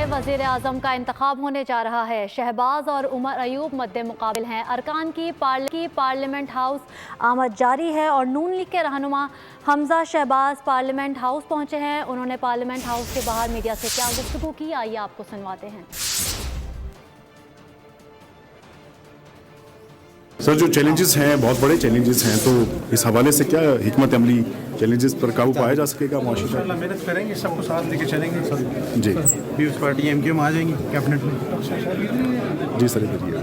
वज़ीर आज़म का इंतखाब होने जा रहा है। शहबाज और उमर अयूब मद्दे मुकाबिल हैं। अरकान की पार्लियामेंट हाउस आमद जारी है और नून लीग के रहनुमा हमजा शहबाज पार्लियामेंट हाउस पहुंचे हैं। उन्होंने पार्लियामेंट हाउस के बाहर मीडिया से क्या गुफ्तगू की, आइए आपको सुनवाते हैं। सर, जो चैलेंजेस हैं बहुत बड़े चैलेंजेस हैं, तो इस हवाले से क्या हिकमत अमली चैलेंजेस पर काबू पाया जा सकेगा? इंशाअल्लाह मेहनत करेंगे, सबको साथ लेके चलेंगे। सब जी पीपल्स पार्टी एमक्यू में आ जाएंगी कैबिनेट में। जी सर, करिए।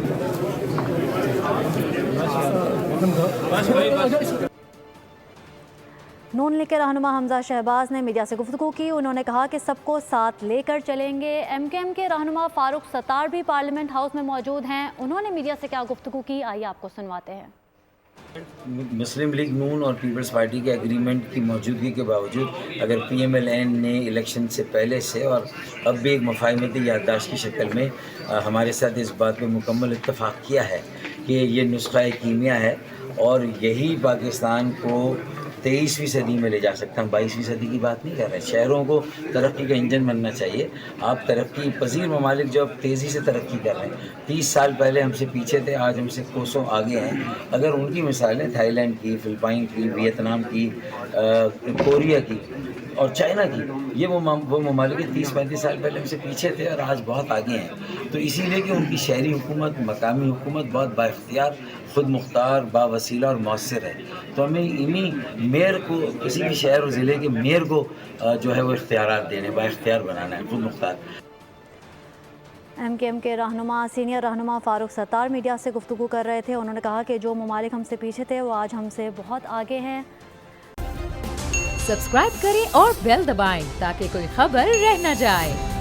नून लीग के रहनुमा हमजा शहबाज ने मीडिया से गुफ्तगू की। उन्होंने कहा कि सबको साथ लेकर चलेंगे। एमकेएम के रहनुमा फारूक सत्तार भी पार्लियामेंट हाउस में मौजूद हैं। उन्होंने मीडिया से क्या गुफ्तगू की, आइए आपको सुनवाते हैं। मुस्लिम लीग नून और पीपल्स पार्टी के एग्रीमेंट की मौजूदगी के बावजूद अगर PMLN ने इलेक्शन से पहले से और अब भी एक मफाहमती याददाश्त की शक्ल में हमारे साथ इस बात पे मुकम्मल इत्तफाक किया है कि ये नुस्खा कीमिया है और यही पाकिस्तान को 23वीं सदी में ले जा सकता है। 22वीं सदी की बात नहीं कर रहे। शहरों को तरक्की का इंजन बनना चाहिए। आप तरक्की पजीर ममालिक जो अब तेज़ी से तरक्की कर रहे हैं, 30 साल पहले हमसे पीछे थे, आज हमसे कोसों आगे हैं। अगर उनकी मिसालें थाईलैंड की, फ़िलिपाइन की, वियतनाम की, कोरिया की और चाइना की, ये वो ममालिक 30-35 साल पहले हमसे पीछे थे और आज बहुत आगे हैं। तो इसीलिए कि उनकी शहरी हुकूमत, मकामी हुकूमत बहुत बाइख्तियार, खुद मुख्तार, बावसीला और मौसर है। तो हमें इन्हीं मेयर को, किसी भी शहर और ज़िले के मेयर को जो है वो इख्तियारात देने, बाइख्तियार बनाना है, खुद मुख्तार। एमकेएम के रहनुमा सीनियर रहनुमा फारूक सत्तार मीडिया से गुफ्तगू कर रहे थे। उन्होंने कहा कि जो ममालिक हमसे पीछे थे वो आज हमसे बहुत आगे हैं। सब्सक्राइब करें और बेल दबाएं ताकि कोई खबर रह न जाए।